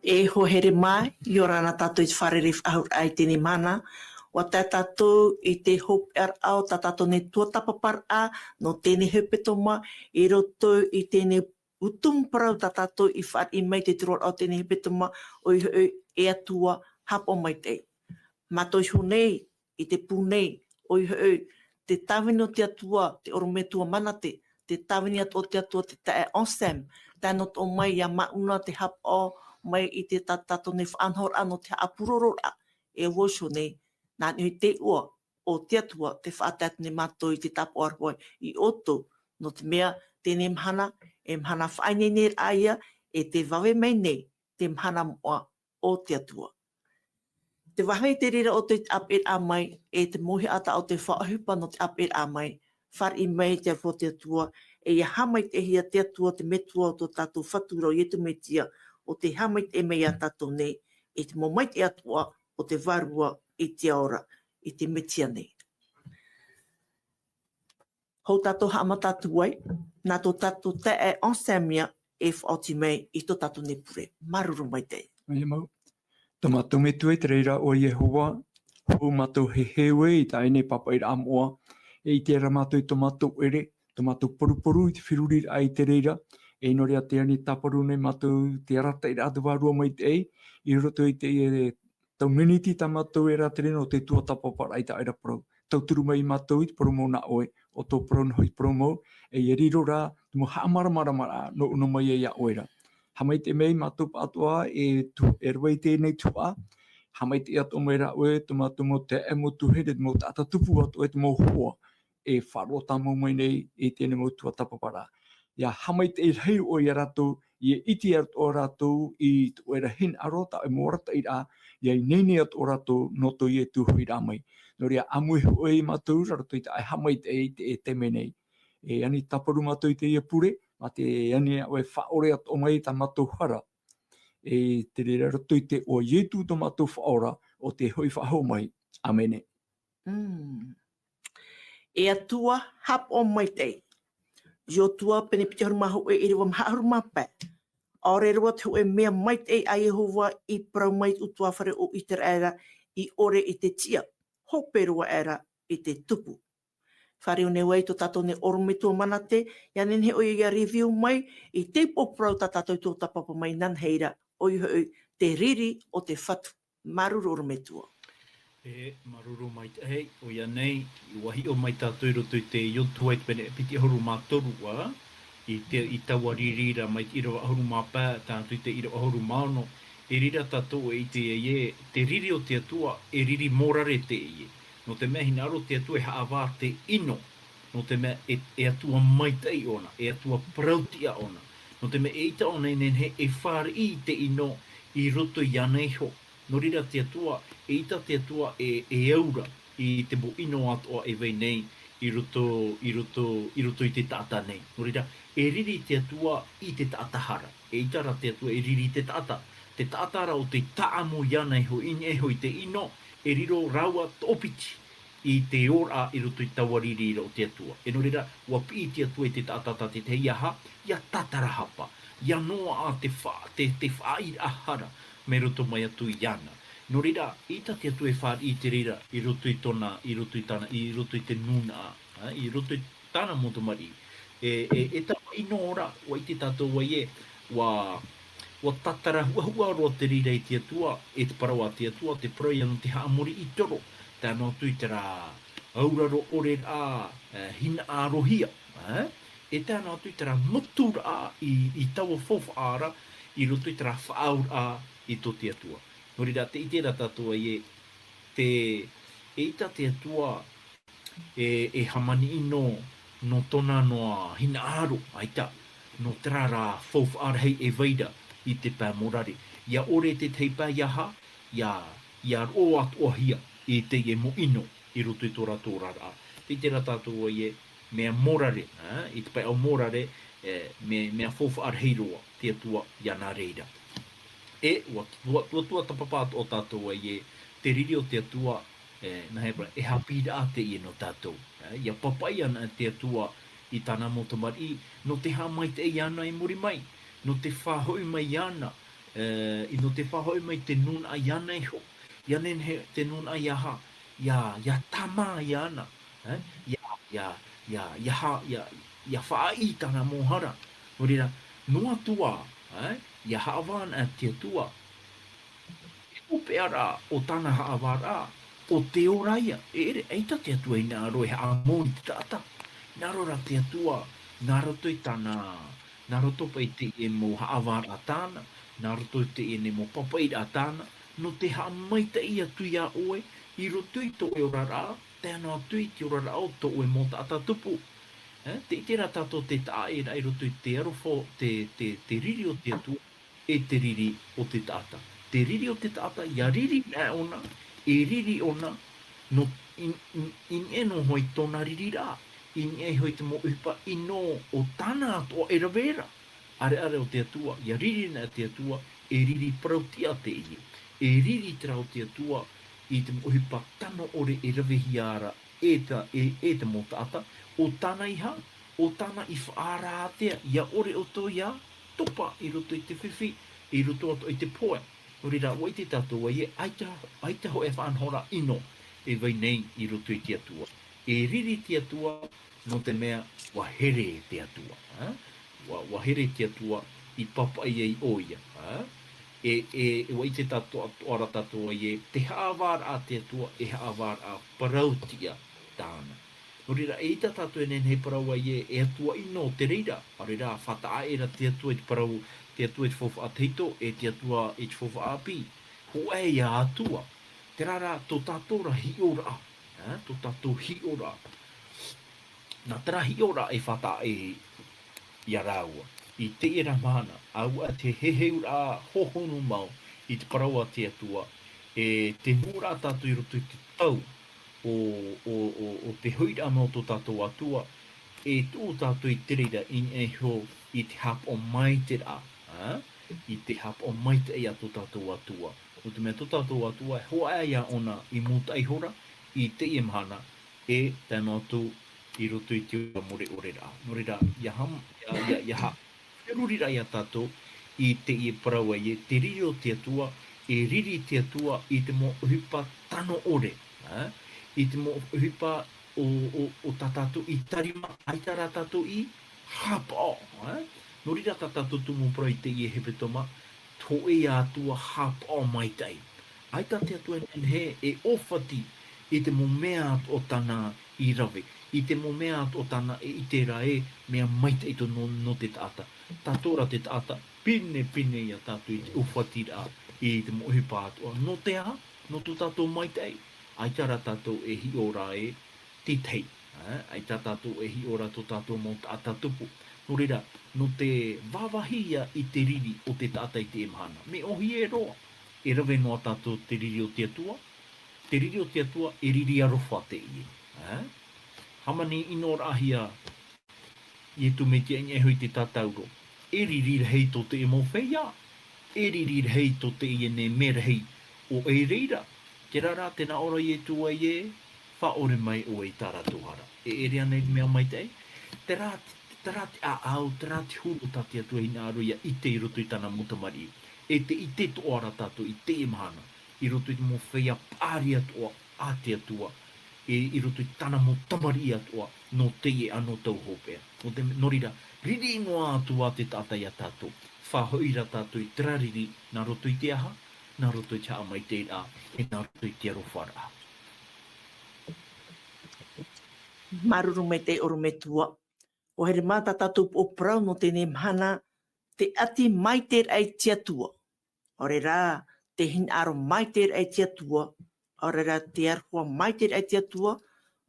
E ho here mai, i ora na tātou i te wharerif ahur ai tēne mana, wa tā tātou i te hope ar au, tā tātou ne tua tapapar a, no tēne hepetoma, i roto i tēne utumparau tā tātou i whar i mai te tiro au tēne hepetoma, o i e atua hapo mai te. Mātou i hunei, i te pūnei, o i te tawino te atua, te orometua mana te tawini atua te atua te tae onsam, tānot o mai ia mauna te hapo mai i te tātou ne whaanhor ano te apurorora e wosho nei, nā nui te ua o te atua te whaatat ne mātou i te tapo arhoi i oto no te mea tēne mhana, e mhana whainene aia e te wawe mai nei, te mhana moa o te atua. Te wahai te rira o te apet a mai e te mohi ata o te whaahupa no te apet a mai, whar i mai te fo te atua, e ia hamai te hia te atua te metua o tō tātou whatura o ietu metia, o te hamai te mea tātou nei, e te momai te atua o te varua i te aora, i te metia nei. Hou tātou haama tātou ai, nā tō tātou te e onsamia e whaoti mai i tō tātou nepure. Maruru mai te. Ia mau. Tō mātou me tue te reira o Yehova, hou mātou he hewe i tā ene papa i amoa, e i te ara mātou i tō mātou ere, tō mātou poruporu i te whiruri ai te reira, e nore a te ani taparu nei mātou te arata i atu wārua mai te ei, i roto i te tau miniti tā mātou e rā te rena o te tua tapapara i tā aira parau. Tau turu mai mātou i te promo na oe, o tō prono hoi promo, e riro rā, te mo haamara no uno mai e ia oera. Hamai te mei mātou pātua e rwai tēnei tua, hamai te ato mai rā oe, tō mātou mo te e mo tuhere, te mo tāta tupu atu e te mo hoa, e wharo tāmau mai nei e tēnei mo tua tapapara. Ia hamai te hei o i rātou, i iti o rātou i tō era hin aro ta e morata i rā, ia i nene at o rātou no tō i e tūhui rā mai. Nō rea amui o i mātou, rātou i ta e hamai te e te menei. E ani taparu mātou i te ia pure, ma te ani o e whaore at o mai ta mātou hara. E te rera rātou i te o i e tū tō mātou whaora o te hoi whahau mai. Amene. E atua hap o mai te. Jo tua pene piti haru mahu e iriwa maharu mapa. Aore rua te e mea mai te a Yehova i prau mai utua whare o i te era i ore i te tia. Hope rua era i te tupu. Whare o ne wei to tato ne orometua mana te, ia nene o i a review mai i te poprau ta tato i tō tapapa mai nanheira o i hoi te riri o te whatu. Maruru orometua. Maruru mai te hei, o ia nei, i wahi o mai tātou i roto i te iotu ai pene piti horu mātorua, i taua ririra mai te irawa ahoru māpā, tātou i te irawa ahoru māno, e rira tātou e i te riri o te atua, e riri morare te ie. No te mea hina aro te atua e haawā te ino, no te mea e atua mai tei ona, e atua prautia ona. No te mea e ita ona he e whāri i te ino i roto i anei ho. No rira te atua, e ita te atua e aura i te bo ino atoa e vei nei i roto i te tata nei. No rira, e riri te atua i te tātahara. E itara te atua e riri te tata. Te tātara o te taamo iana e ho in e ho i te ino, e riro raua topiti i te ora i roto i tawariri o te atua. E no rira, wapi i te atua i te tātata te iaha, ia tatarahapa. Ia noa a te whaai ahara. Me roto mai atu i ana. No rira, ita te atu e whār i te rira, i roto i tona, i roto i tana, i roto i te nuna, i roto i tana motomari. E tawa ino ora, wa i te tātou wa ie, wa tatara hua roa te rira i te atua, e te parawa te atua, te parau anu te haamori i toro. Tāna atu i te rā, auraro ore rā, hina a rohia. E tāna atu i te rā, mutu rā, i tawa fofa ara, i roto i te rā whaaur a, i tō te atua. No rira, te itera tātua e ita te atua e hamani ino no tona noa hina aro, aita, no trara fof arhei e veida i te pā morare. Ia ore te teipā iaha, ia roa atua hia i te e mo ino i roto i tō rātōrara. Te itera tātua e mea morare, i te pā au morare, mea fof arhei roa, te atua iana reira. E tua tapapa o tātou e te riri o te atua e hapira a te i no tātou. Ia papai ana te atua i tāna motomari, no te hamai te i ana e muri mai, no te whahoi mai ana, I no te whahoi mai te nun a iana i ho. Iana he te nun a iaha. Ia tama iana. Ia whaai tana mohara. Orira, noa tua. Ia haawan a tia tua. O peara o tana haawara. O te oraia. Ere, eita te atua i nā roe ha amoni te tata. Nā rora te atua. Nā roto i tana. Nā roto pa i te e mo haawara a tāna. Nā roto i te e ne mo papai a tāna. No te ha maita i atu ia oe. I roto i to e orara. Tēnā atu i te orara o to e mo tata tupu. Te itera tato te taa e rai roto i te arofo. Te riri o te atua. E te riri o te tata. Te riri o te tata, ia riri nā ona, e riri ona, no in e no hoi tōna riri rā, in e hoi te mo upa ino o tāna atoa e rawera. Are o te atua, ia riri nā te atua, e riri parautia te ie. E riri te rau te atua, i te mo upa tano ore e rawehi ara, e te mo tata, o tāna iha, o tāna i whaara atea, ia ore o tō ia, topa i roto i te whiwhi, i roto i te poe. Orira, wai te tatua e aita ho e whanhora ino e vai nei i roto i te atua. E riri te atua no te mea wahere te atua. Wahere te atua i papa i ei oia. E wai te tatua ora tatua e te haawara a te atua e haawara a parautia tāna. Orira, e ita tatua e nenhei paraua e atua ino te reira. Orira, whataa era te atua i te parau te atua i te fofa a teito, e te atua i te fofa a api. Ho e ia atua. Te rara, tō tātora hi ora. Tō tātou hi ora. Nā tera hi ora e whata e i a rāua. I te era mana, aua te hehe ura hohonu mau i te paraua te atua. E te nura tātou i roto i te tau o te huira mau tō tātou atua. E tō tātou i te reira in e ho i te hap o mai te rā. I te hap o mai te ea tō tātou atua. O te mea tō tātou atua, hoa ea ona i mūtai hora, i te e mahana, e tēnā atu i roto i te ua more ore rā. Nore rā, ia whirurira ia tātou, i te e paraua e te riri o te atua, e riri te atua i te mo uhipa tano ore. I te mo uhipa o tā tātou i tarima, ai tā rā tātou i hapa o. Nori rā tātou tumu para i te ie hepetoma, tō e atua hapa o mai tai. Ai tā te atua he e ofati i te mo mea o tāna i rawe. I te mo mea o tāna e i te rā e mea mai tai to no te tāta. Tātora te tāta, pine ia tātou i te ofati rā i te mo hipa atua. No te aha, no tō tātou mai tai. Ai tā rā tātou e hi ora e te tei. Ai tā tātou e hi ora tō tātou mo tāta tupu. Nori rā, no te wawahia i te riri o te tātai te emahana. Me ohi e roa. E rawe noa tātou te riri o te atua. Te riri o te atua e riri arofa te ie. Hamani ino rahia i tu me te hui te tātauro. E riri rehei tō te emo whea. E riri rehei tō te ie ne me rehei o e reira. Te rara tēnā ora i e tua i e, whaore mai o e tāra tuhara. E ere anei mea mai te. Te rati a au, te rati huru tati atua i nā roia i te i roto i tana mutamari. E te i te toara tātou, i te e mahana. I roto i te mo whea pāri atua, a te atua. E i roto i tana mutamari atua, no te e ano tau hopea. No te norira, riri noa atua te tātai a tātou. Whahoira tātou i trariri, nā roto i te aha, nā roto i te amai te rā, e nā roto i te arowhara. Maruru me te oru me tua. O here mata tātou o prau no tēne mahana, te ati mai te ai tia tua. Ore rā, te hin aro mai te ai tia tua. Ore rā, te arhua mai te ai tia tua.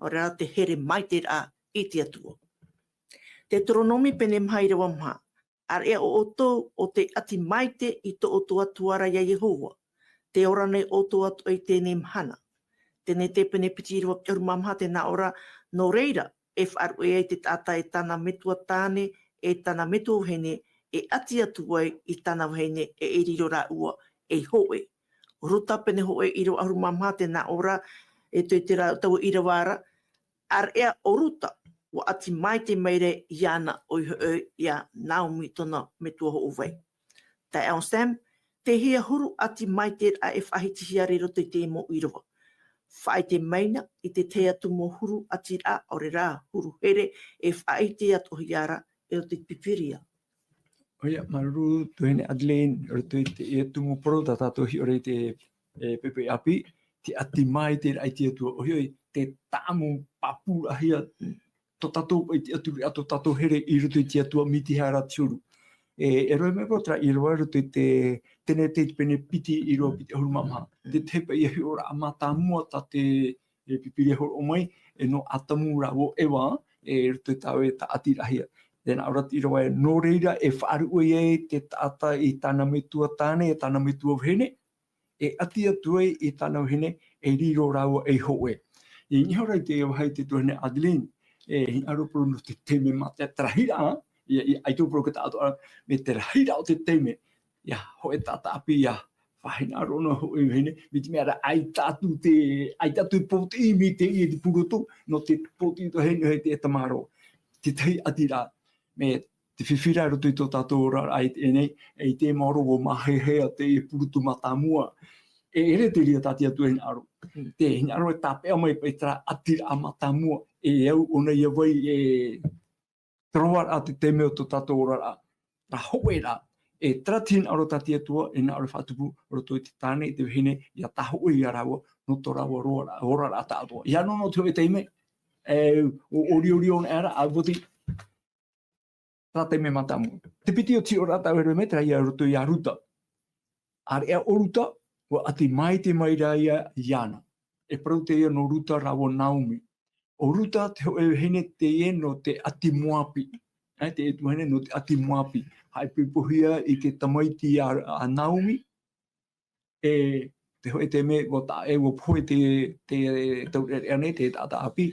Ore rā, te here mai te a i tia tua. Te tronomi pene mahai rawa maha. Ar ea o oto o te ati mai te i to o tua tuara ia Yehova. Te ora nei o tua i tēne mahana. Tēne te pene piti rawa piaru mamaha te nā ora no reira. FROA te tata e tana metua tāne, e tana metua hene, e ati atua i tana hene e riro rā ua e hoe. Ruta pene hoe i ro aru mamha te nā ora e te tau i rawara. Ar ea o ruta, wa ati mai te meire i ana o i ia Naomi tona metua ho uwei. Tai au Sam, Te hia huru ati mai te a e whahiti hiare roto i te mo irowa. Whai te maina i te te atu mo huru ati a ore rā huru here e whahiti atu hiara e o te pipiria. Oia, maruru tuhene Adelaine, roto i te e tumu poro ta tātou hi ore te pepe api, te ati mai te aiti atua. Ohioi, te tāmu papu ahia, to tātou i te atu ato tātou here i roto i te atua miti hara tiuru. E roi me potra i roa roto i te tene te pene piti i roa piti huru mamaha. Te tepa i ahi ora amata mua ta te pipiri horo o mai, e no atamu rao ewa, e roto i tāwe ta ati rahia. Tēnā ora i roa e nō reira e whaaru e te tata i tāna me tua tāne, e tāna me tua vhene, e ati atu i tāna vhene, e riro rao e hoe. I nihora i te wahai te tuhene Adeline, e aroporo no te teme ma te trahira, I tūporo ka tātou me te rahira o te teime. Ia, hoe tata api, ia, whahina rono hoi hene, me te mea ai tātu poti mi te i te puroto, no te poti to hene hei te tamaro. Te tei ati rā, me te whiwhira roto i tō tātou ora ai enei, e te maro o mahehea te i puroto matamua. E ere te ria tātia tu hina aro. Te hina aro e tāpea mai pai tara ati rā matamua, e au ona ia wai e troar a te te meo to tātou ora rā. Ra hoe rā, e tratin aro tātia tua, e nā aro whātupu, roto i te tāne, te whene, ia ta hoe i a rawa, no tō rawa ora rā tātua. Ia nono te hoe teime, o ori on era, a voti, tā teime matamu. Te piti o ti ora tāu hero metra, ia roto i a ruta. Ar ea o ruta, wa ati mai te mai rā ia iana. E parau te ia no ruta rawa Naomi. O ruta te hoe hene te e no te ati moapi. Te e tuhene no te ati moapi. Hai pipohia i ke tamaiti a Naomi. E te hoe te me, o ta e o poe te taurere ane, te tata api.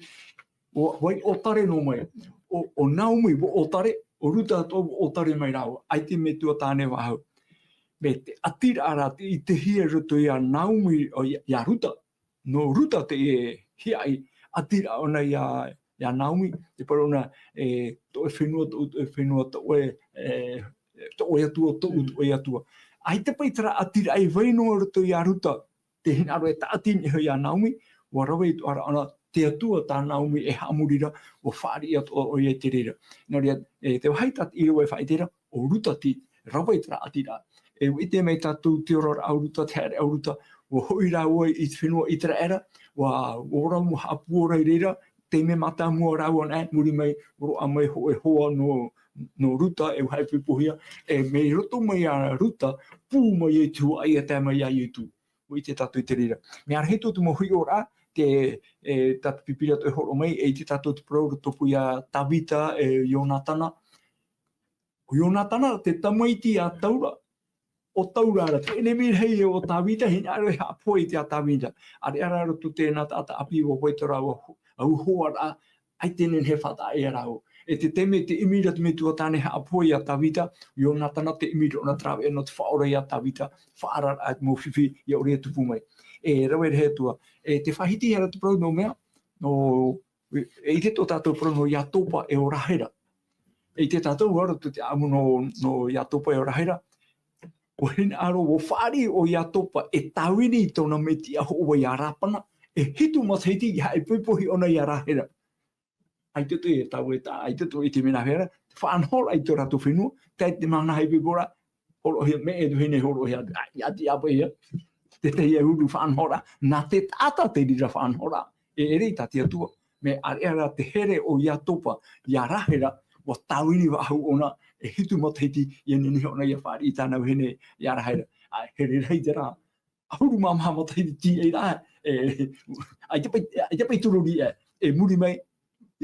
Wai otare no mai. O Naomi o otare, o ruta to o otare mai rao. Ai te me tua tāne wahau. Me te atira ara i te hia roto i a Naomi o ia ruta. No ruta te e hia i atira ona ia Naomi, te para ona to e whenua to e atua. Ai te paitara atira ai waino roto i a ruta, te hina aro e tātin e hoi a Naomi, wa rawa i ara ana te atua tā Naomi e hamurira o whaari atu o ia te reira. Nō rea, te wahaitat i roa e whaitera, o ruta ti rawa i tara atira. E wite mei tātou te ora au ruta, te haere au ruta, o hoi rā oi i te whenua i tera era, wa ora mo hapu ora i reira, te me mata mua rau an muri mai, roa mai hoe hoa no ruta, e whai pipohia, e mei roto mai a ruta, pū mai e tu ai e te mai a i tu. O i te tātou i te reira. Me ar heto tu mo hui ora, te tātou pipira to e horo mai, e te tātou te pro rotopu i a Tavita e Ionatana. O Ionatana, te tamaiti a taura, o taurara, te enemi hei o Tavita, hina aro e hapo i te a Tavita. Are ara roto tēnā tata api o hoitora au hoa rā, ai tēnen he whata e rao. E te teme te imira te me tua tāne hapo i a Tavita, i o natana te imira o na trawe e no te whaora i a Tavita, whaara a te mo whiwhi i a orea tupu mai. E rawe re he tua. E te whahiti hera te prau no mea, e te tō tātou prau no Iatopa e o Rahera. E te tātou wara te amu no Iatopa e o Rahera, o hina aro o whaari o Iatopa e tawini i tōna meti a hoa i a rapana, e hitu mataiti i hae puipohi ona i a Rahera. Ai tutu e tau e tā, ai tutu e te mena hera, whaanhora i tō rato whenua, te mana hei pipora, horo hea me e tuhine horo hea, ia ti apa hea, te te ia huru whaanhora, nā te tata te rira whaanhora, e ere i tati atua, me areara te here o Iatopa, i a Rahera, wa tawini wa hau ona, e hitu mataiti i nini ona i a whaari i tāna uhene i a Rahera. Ai, here rei te rā, ahuru mamaha mataiti ti e rā, ai te pai tururi e muri mai,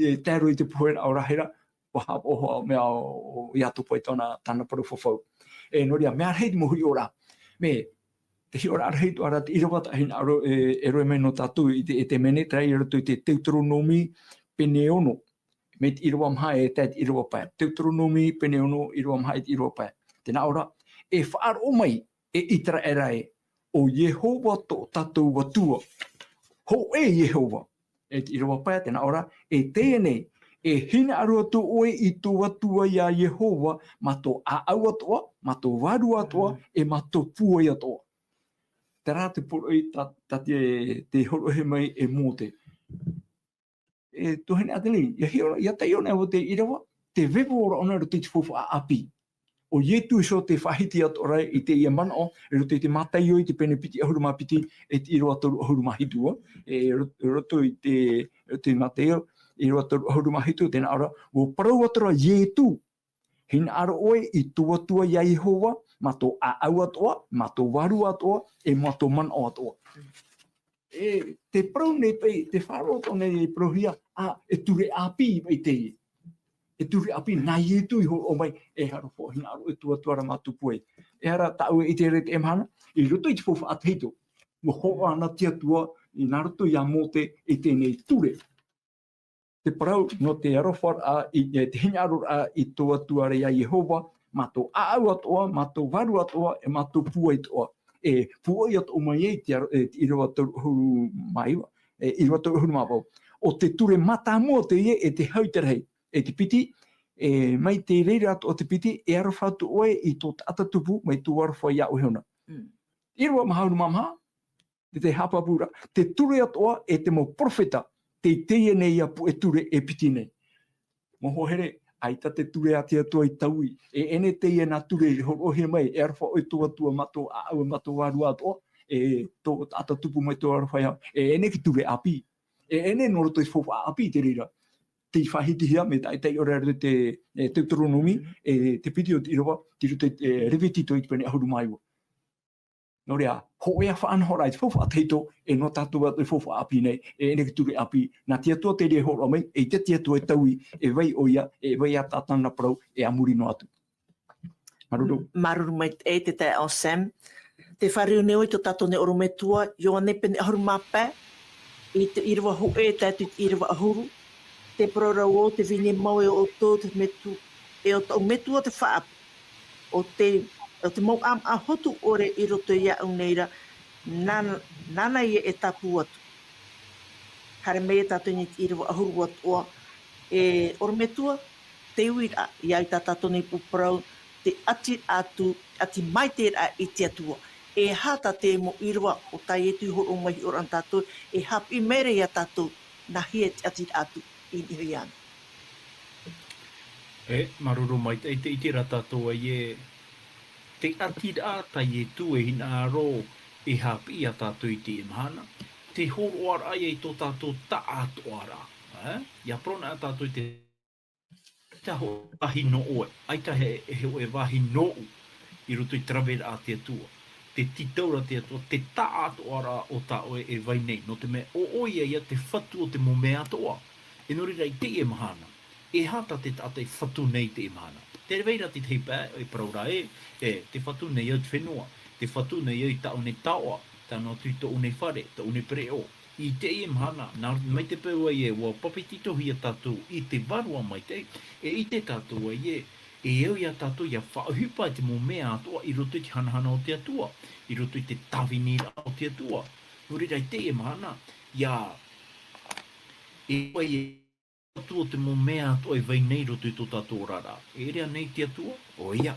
e tēro i te poera o Rahera, wa hapo mea o Iatopa i tāna paru whawhau. E noria, mea reiti mo hui ora, me, te hi ora reitu ara te irawata hina aro e roe mai no tātou i te mene, trai rato i te Deuteronomi Peneono, me te irawa maha e te irawa pai. Deuteronomi Peneono irawa maha e te irawa pai. Tēnā ora, e whaaro mai e itara e rai, o Yehova tō tātou watua. Ho e Yehova. E te irawa pai, tēnā ora, e tēnei, E hina aru atu oe I tō atua ia Yehova, ma tō aau atoa, ma tō waru atoa, e ma tō puai atoa. Te rā te poro I ta te horohe mai e mōte. E tohene ateli, ia tai ona o te irawa, te vepo ora ona ro te fufu a api. O ietu so te whahiti atorai I te ia mana o, e roto I te matai o I te pene piti ahuruma piti, e te iro atoru ahuruma hitua, e roto I te matai o, I roto atoru ahuruma hitua, tēnā ara, o parau atora ietu, hina ara oe I tō atua ia Yehova, ma tō aau atoa, ma tō waru atoa, e ma tō mana o atoa. E te parau nei pei, te wharo to nei prohia, e ture api I te ie. E turi api nā ietu I o mai e haro fo hina aro e tuara mātupu e. E hara tau I te rete emhana, I roto I te fofa ateito. Mo hoa ana tia tua I nā roto I a mote I tēnei ture. Te parau no te arowhara te hina aro I tō atuare ia Yehova, ma tō aau atoa, ma tō waru atoa, e ma tō puai toa. E puai atoa mai e te irawa tau huru maiwa, e irawa tau huru mawau. O te ture mata mua te ie e te hauterhei. E te piti, mai te reira ato o te piti, e arowhatu oe I tō atatupu mai tō arowha ia oheona. Irawa mahauru mamaha, te hapapura, te ture atoa e te mo profeta, te teie nei apu e ture e piti nei. Moho here, aita te ture ati atua I taui, e ene teie nā ture I horohe mai, e arowha oi tō atua mato aau mato waru atoa, e tō atatupu mai tō arowha ia, e ene ki ture api. E ene no roto I fofa api te reira. Te whahiti hia me tai ora te Deuteronomi, te piti o te irawa, te rewetito I te pene ahuru maiwa. Nō rea, ho ea whaanhora I te fofa ateito, e no tātua te fofa api nei, e ene ki ture api, nā tia tua te rea hora mai, e te tia tua e taui, e vai oia, e vai a tātana parau, e amuri no atu. Maruru. Maruru mai te tai o Sam. Te whariu neo I to tato ne orometua, yo ane pene ahuru mapē, I te irawa ho e tātu I irawa ahuru, te prorau o te vine mau e o tō te metu, e o tau metu o te whaap, o te mau am a hotu ore I roto ia au neira, nana ia e tapu atu. Hare mea tātou ni te irawa ahuru atua, e oro metua, te ui ia I tā tātou ni puparau, te ati atu, ati mai te ra I te atua. E hata te mo irawa o tai e tu horo mai oran tātou, e hapi mere ia tātou, na hia te ati atu. Maruru mai te iti rata toa ie te atira ta ie tu e hina aro e hapi a tātou I te imahana. Te horo ara ai tō tātou ta ato ara. Ia prona a tātou I te taho wahi no oe. Aita he oe wahi no u I roto I trawera a te atua. Te titaura te atua, te ta ato ara o ta oe e vai nei. No te me o oia ia te whatu o te mome atoa. E nori rei te e mahana, e hata te tātai whatu nei te e mahana. Te reweira te teipā, e praura te whatu nei au te whenua, te whatu nei au ta une taoa, tāna tui ta une whare, ta une preo. I te e mahana, nā mai te pēua ie, wa papitito hia tātou, I te varua mai te, e I te tātou ie, e au ia tātou ia whauhipa te mō mea atua, I roto I te hanahana o te atua, I roto I te tawinira o te atua. Nori rei te e mahana, ia, e wai atua te mō mea atua e vai nei roto I tō tātou rara. E rea nei te atua? Oia.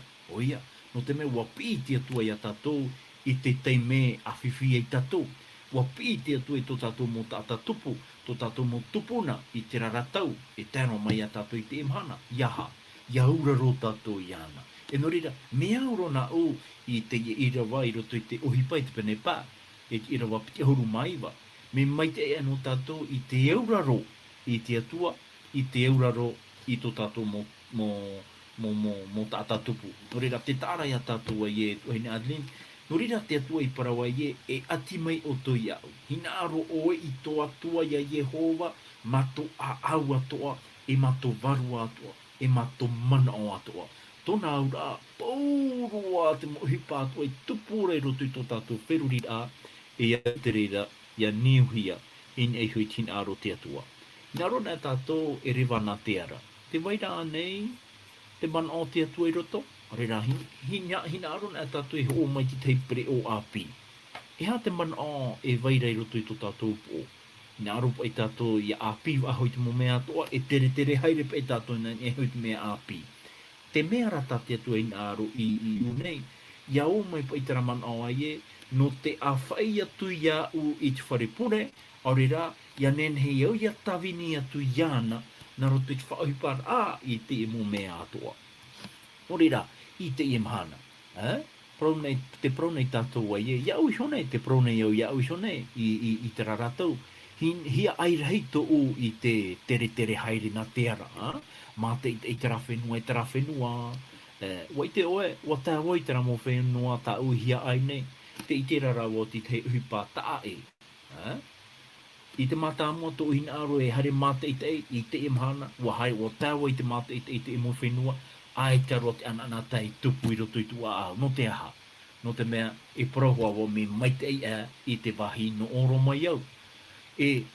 No te me wapi te atua ia tātou I te teime awhiwhi ai tātou. Wapi te atua I tō tātou mō tāta tupu, tō tātou mō tupuna I te raratau, e tēno mai a tātou I te imhana. Iaha, ia uraro tātou I ana. E norira, mea uro na o I te irawa I roto I te ohipai te pene pā, e te irawa piti horu maiwa. Me mai te ea no tātou I te euraro I te atua, I te euraro I tō tātou mō tāta tupu. Norira, te tāra ia tātou ai e tuhine Adeline, norira te atua I parawa ie, e ati mai o tō iau. Hina aro oe I tō atua ia Yehova, ma tō aau atoa, e ma tō varu atoa, e ma tō mana o atoa. Tōna aura, paurua te mohipa atoa I tupu rei roto I tō tātou wherurira, e ia te reira, ia niuhia, in e hui tin aro te atua. Nā rona tātou e rewana te ara. Te waira anei, te mana o te atua I roto, rera hina arona tātou e ho mai te teipere o api. E ha te mana o e waira I roto I tō tātou po. Nā aru pa i tātou i api wa hoi te mo mea toa, e tere haere pa i tātou nā e hoi te mea api. Te mea rata te atua i nā aru i unei, ia o mai pa i te raman au ai e, no te awhai atu ia u i te wharepure, aurera, ia nen he iau ia tawini atu iana, nā roto i te whaohipar a i te e mo mea atoa. Orera, i te e mahana. Te praunei tātou ai e, ia ui hone, te praunei au ia ui hone i te raratau. Hia airahito o i te tere haere nā te ara. Mā te i te rawhenua, wai te oe, wa tā wai te ramo whenua tā ui hia ai nei, te i te rarawa ti te uhipa tā e. I te mata mua to ina aro e hare mata i te e mahana, wa hai o tāua i te mata i te e mo whenua, ai te aro te anana tai tupu i roto i tu a au, no te aha. No te mea e prohua wa me maite i te wahi no oro mai au. E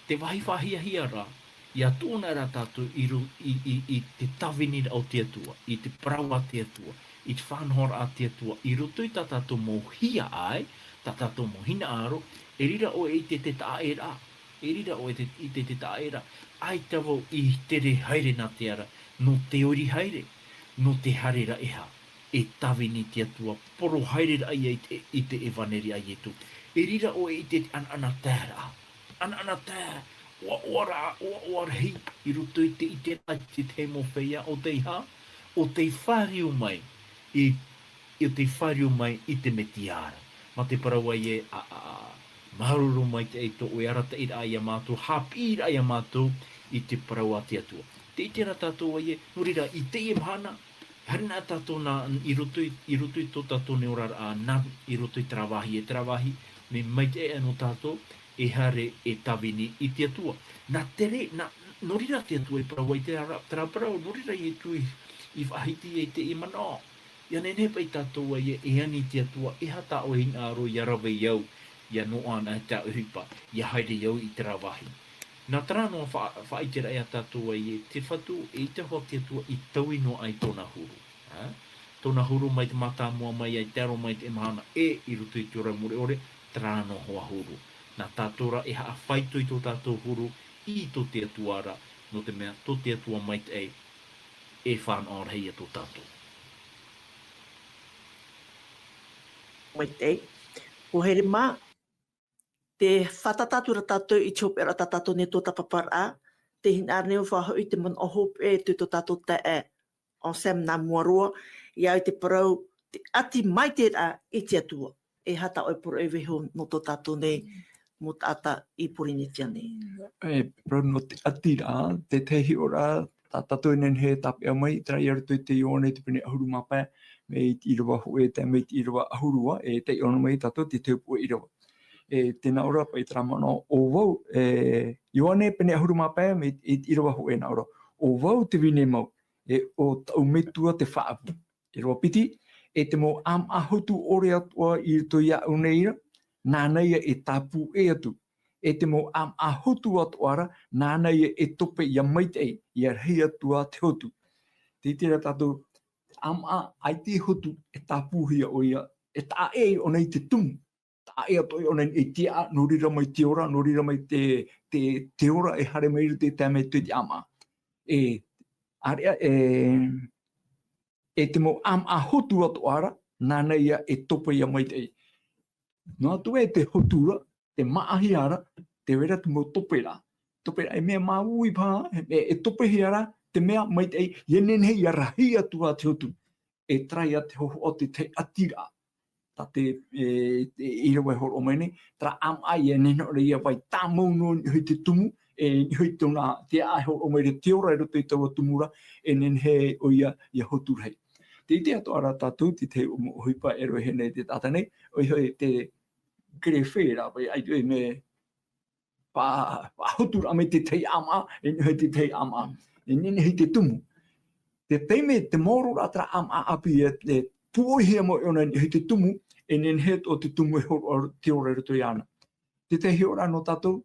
te wahi whahia ra, ia tōna ra tātou i te tawini au te atua, i te praua te atua, i te whanhora a te atua, i roto i tā tātou mō hia ai, tā tātou mō hina aro, e rira o e te taera, e rira o e te taera, ai tawau i tere haere nā te ara, no te ori haere, no te harera eha, e tawini te atua, poro haere ai i te e vaneri ai etu, e rira o e te anana tēra, anana tēra, o hei, i roto i te te mo whea o te iha, o te whariu mai, i te whariu mai i te metiara. Ma te parawa i e maharuru mai te eito o e arata i rai a mātou, hapi i rai a mātou i te parawa te atua. Te i tēra tātou ai e, no rira, i te i mahana, harina tātou nā, i roto i tō tātou ne ora a nan, i roto i trawahi, me mai te e no tātou, e hare e tawini i te atua. Nā tere, no rira te atua i parawa i te parau, no rira i tu i whahiti e te i mana. Ia nene pa i tātou ai e ani te atua, e hata o hina aro i arawe iau, ia no ana e tā uhipa, ia haere iau i te rawahi. Nā tarano whaitera e a tātou ai e, te whatu e te hoa te atua i tauino ai tōna huru. Tōna huru mai te mata mua mai ai te aro mai te mahana e i rutu i te ora mure ore, tarano hoa huru. Nā tātora e haa whaito i tō tātou huru i tō te atuara, no te mea tō te atua mai te e whanau rei a tō tātou. Mai te, ko here mā, te whatatatura tātou i tōpera tātou ne tō tapapara, te hina neo whahau i te man o hope e tō tātou te e o Sam nā muaroa, ia i te parau, te ati mai te rā i te atua, e hata oi poro e weho no tō tātou nei, mo tāta i purini tia nei. E, pero no te ati rā, te tehi ora, tā tātou nen he tape a mai, trai arutu i te ione te pene ahuru mapa, me i rawa hoe te me i rawa ahurua, e te ione mai tātou te teupu i rawa. E tēnā ora pa i tramano, o wau, ione pene ahuru mapa, me i rawa hoe nā ora, o wau te wine mau, e o tau metua te whaapu. E rawa piti, e te mo am ahutu ore atua i to ia uneira, nāneia e tāpū e atu. E te mo am ahutu atuara, nāneia e tope ia maitei, ia rei atua te hotu. Te tira tātou, am a ai te hotu e tāpūhia o ia, e tā e o nei te tumu. Tā e ato o nei e tia, no rira mai te ora, no rira mai te ora e hare mai te tāmei tui te ama. Area, e te mo am ahutu atuara, nāneia e tope ia maitei. No atu e te hotura, te maahiara, te wera te mo topera. Topera e mea maui pā, e topehiara, te mea maitei, ie nene ia rahi atua te hotu. E trai a te hoho o te atira. Ta te irawe horo mene, tra am ai e nene ore ia vai tā mauno hui te tumu, e hui tōna te ai horo mene te ora e roto i taua tumura, e nene he o ia hotu rei. Te ite ato ara tātou, te huipa e roe hene te tāta nei, o i te kere whera, ai tue me pa hotura me te tei ama, e nui te tei ama, e nene hei te tumu. Te teime te moro ratra ama api e te puohia mo e ona hei te tumu, e nene he o te tumu e horo te ora ruto i ana. Te te hi ora no tātou,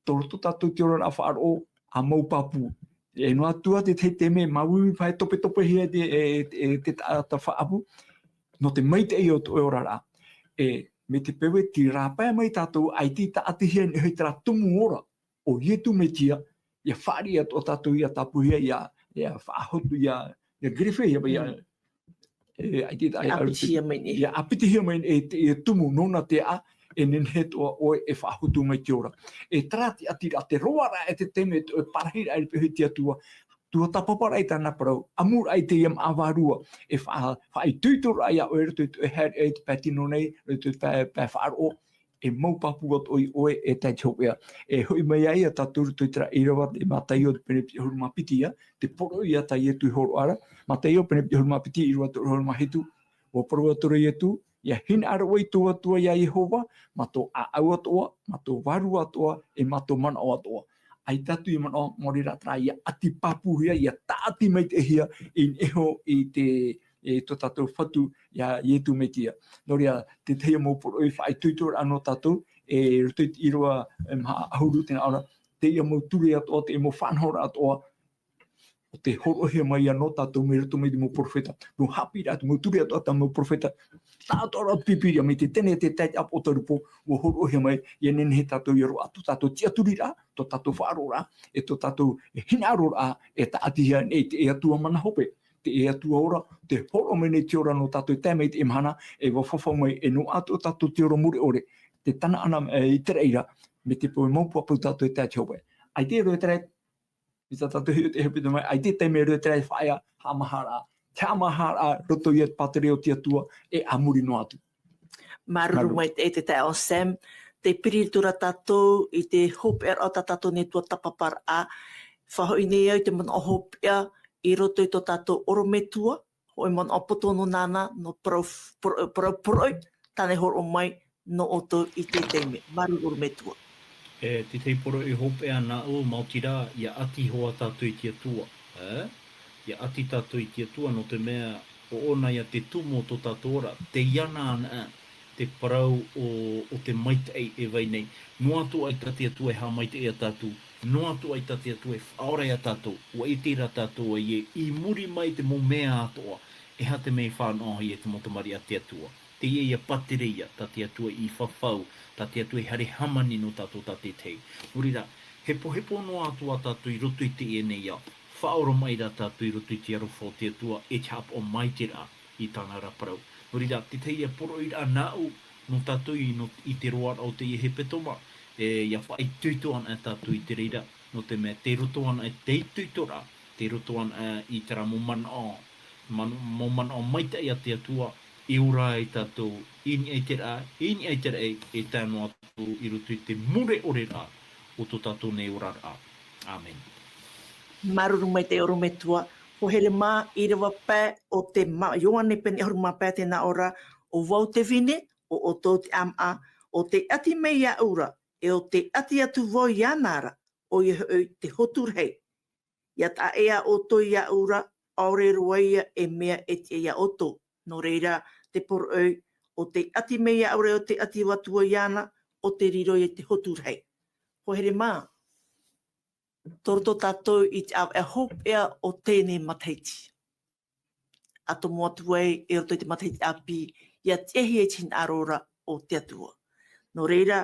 tōroto tātou te ora a whaaro a maupapu. E no atua te te me maui whai tope hia te tāta whaapu, no te maite i o te ora rā. E me te pewe ti rāpai mai tātou ai ti ta atihia ni hei tera tumu ora o ietu me tia ia whaari at o tātou ia tapuhia ia whaahotu ia grife ia ai ti ta Apitihia mai ni. ia apitihia mai e tumu nona te a e nenhet o e whaahotu mai te ora. E trati ati a te roara e te teme e parahira ai pehe tia tua tapapara i tāna parau, amur ai te iam awarua, e whai tuitor ai a oer tu e her e te patino nei, tu pē whaaro, e maupapu at oe e tai chopea. E hui mai ai a taturu tu tra irawa e matai o pene huruma pitia, te poro i a tai e tu horo ara, matai o pene huruma piti i rua tu huruma hitu, o poro atura i tu, ia hin ara oi tua ia Yehova, mato a au atoa, mato waru atoa, e mato mana o atoa. Ai tatu i mana mori ratra ia ati papu hia, ia taati mai te hia, in eho i te to tātou whatu ia ietu me tia. Noria, te teia mōporo i whai tuitor anō tātou, e rutuit i roa ahuru tēnā ora, te ia mō ture atoa, te mō whanhora atoa, o te horohia mai anō tātou me rutu mai te mō profeta. Mō hapi rātu, mō ture atoa tā mō profeta, tātou ora pipiria me te tene te teit apo tarupo, mō horohia mai, ia nenehe tātou i roa atu tātou tiaturi rā, to tātou whaaro rā, e to tātou hinaro rā, e taatihia e te e atua mana hope. Te e atua ora, te horo mai nei te ora no tātou tēmei te imhana, e wawhawhau mai e no atu tātou te ora muri ore, te tana ana i tereira, me te poe maupu apu tātou e tēti hope. Ai te roi tere, i tā tātou hiu te hepita mai, ai te teime roi tere whaia, hamahara, te hamahara, roto i at patere o te atua, e amuri no atu. Maruru mai e te tau Sam, te piritura tātou i te hope o tātou ne tua tapapara a, whahoi nei au te mana o hope i roto i tō tātou orometua, hoi mana o potono nana no proi, tāne horo mai no oto i te teime, maru orometua. Te tei poro i hope ana o Mautira, ia ati hoa tātou i tia tua. Ia ati tātou i tia tua no te mea o ona ia te tumo tō tātou ora, te iana ana te parau o te maitei e vai nei. No atu ai tati atu e ha maitei a tātou, no atu ai tati atu e whaorai a tātou, ua i tira tātou ai i muri mai te mo mea atoa, e ha te mei whānoa i e te motomari a te atua. Te ia patereia, tati atua i whawhau, tati atua i hare hamani no tātou tati tei. Urira, hepo no atua tātou i roto i te e nei au. Whaoro mai rā tātou i roto i te arofo te atua, e te hap o mai te rā i tāna raparau. Urira, te teia poro i rā nāu, no tātou i te roar au te i he petoma, ia whai tuitoan a tātou i te reira, no te mea te rotoan a te tuitora, te rotoan i te rā moman o maita i a te atua, i ura i tātou, ini ai te rā, e tāno atu i roto i te mure ore rā, o tō tātou nei ora rā. Amen. Maruru mai te orometua, ho hele mā i rewa pē o te Ioane pene horuma pē tēnā ora, o wau te vine, o tō te ama, o te ati mei a ura, e o te ati atu voi ianara, o i te hotur hei. Ia ta ea o tō i a ura, aure ruaia e mea e te ia oto. No reira, te poro o te ati mei a ura, o te ati watua iana, o te riro i te hotur hei. Ho here mā, toro tō tātou i te au e hope ea o tēnei mataiti. Ato mua tuai e roto i te mataiti api, ia tehi e tin arora o te atua. No reira,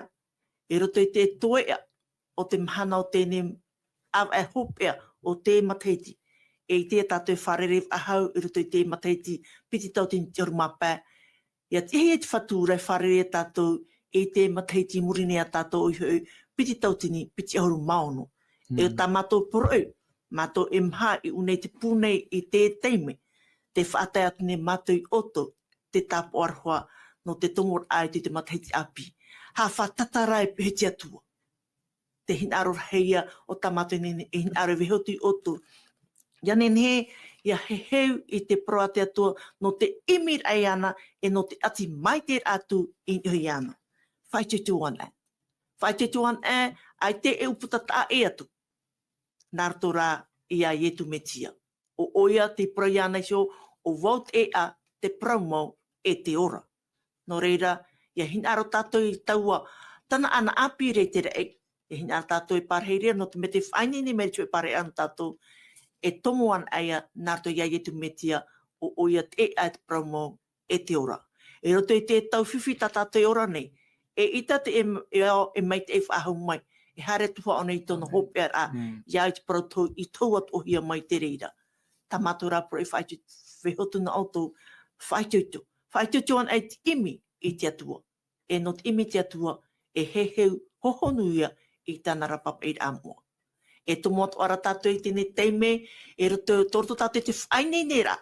e roto i te toea o te mahana o tēnei au e hope ea o te mataiti. E te tātou wharerew ahau i roto i te mataiti, piti tau te oruma pē. Ia tehi e te whature wharere tātou e te mataiti murine a tātou i hui, piti tau tini, piti ahuru maono. E o tā mātou poroi, mātou e mha i unei te pūnei i te teime, te whaatai atu ne mātou i oto, te tāpo arhua no te tongor ai te mataiti api. Ha whatatarai peheti atua. Te hinaro heia o tā mātou nene e hinaro vehotu i oto. Ia nene ia heu i te proa te atua no te imir ai ana e no te ati mai te atu i oi ana. Whai te tuan e. Whai te tuan e, ai te e uputata e atu. Nārto rā i a ietu me tia. O oia te proiana sio, o vaut e a te promo e te ora. No reira, ia hinaro tātou i taua, tana ana api rei te rei. Ia hinaro tātou i parheiria, no te me te whaini ni meri tui pare ana tātou, e tomoan aia nārto i a ietu me tia, o oia te e a te promo e te ora. E roto i te tau whiwhi ta tātou i ora nei. E ita te e mai te e whaahau mai. E hare tuha o nei tono hope a ia i te parautou i tau at ohia mai te reira. Ta mātou rāpura e whaitu whihotu na auto whaitutu. Whaitutu an e te imi i te atua. E no te imi te atua e heheu hohonu ia i tāna rapapa i āmua. E to motu ara tātou i tēne teime, e roto torto tātou te whainei nera.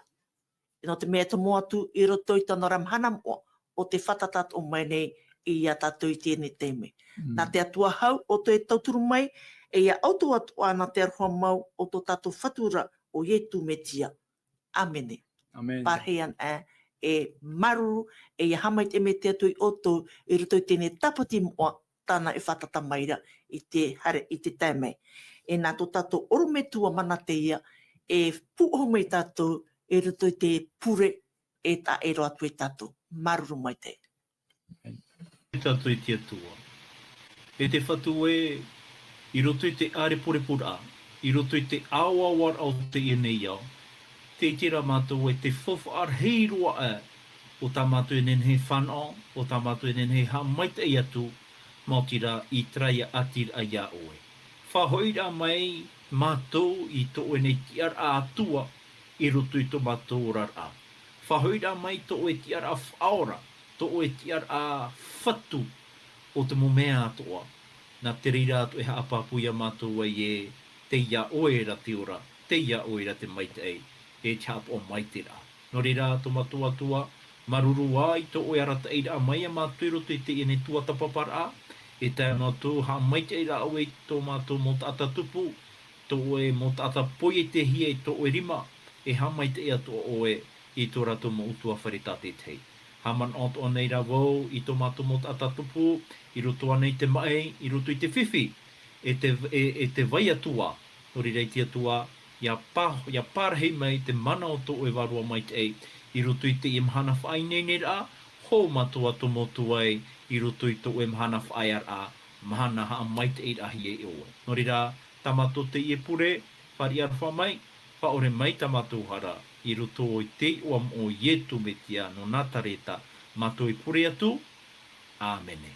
E no te mea to moatu i roto i tāna ramhana mua o te whatatat o mai nei i a tātou i tēne teime. Nā te atua hau o te tauturu mai, e ia auto atu ana te aroha mau o tō tātou whatura o ietu me tia. Amene. Amen. Parhean e maruru, e ia hamai te me te atu i oto i roto i tēne tapati mua tāna e whatata maira i te hare i te teime. E nā tō tātou orometua mana te ia, e puho mai tātou e roto i te pure e tā e roa atu i tātou. Maruru mai te. E tātou i te atua. E te whatu i roto i te are pore pura, i roto i te awawar au te ienei au. Te tira mātou e te whofu ar heiroa o tā mātou e nenhei whanau, o tā mātou e nenhei ha maita i atu, mautira i traia atir a ia oe. Whahoira mai mātou i tō e nei tiar a atua i roto i tō mātou rar a. Whahoira mai tō e tiar a whaora, tō e tiar a whatu o te momea atoa. Nā te rira atu e haapapuia mātou e te ia oe ra te ora, te ia oe ra te maita e chap o maitira. No rira atu matua tua, maruru ai tō oe arata eira a mai a mātou i roto i te ene tua tapapara, e tā mātou ha maita eira au e tō mātou mō tata tupu, tō oe mō tata poi e te hia e tō oe rima, e ha maita ea tō oe i tō rato mō utua wharetate tei. Haman ot o nei ra wau i tō mātou mō tata tupu, i roto anei te mai, i roto i te whiwhi, e te vai atua, no rira i te atua, ia pārhei mai te mana o tō oe warua mai te i roto i te imhana whai nei nei ra, ho matua to motu ai, i roto i tō imhana whai ar a, mahana haa mai te i ahi e oe. No rira, tamato te i e pure, whari ar wha mai, whaore mai tamato hara, i roto i te uam o ietu me tia no natareta, mato i pure atu, Āmene.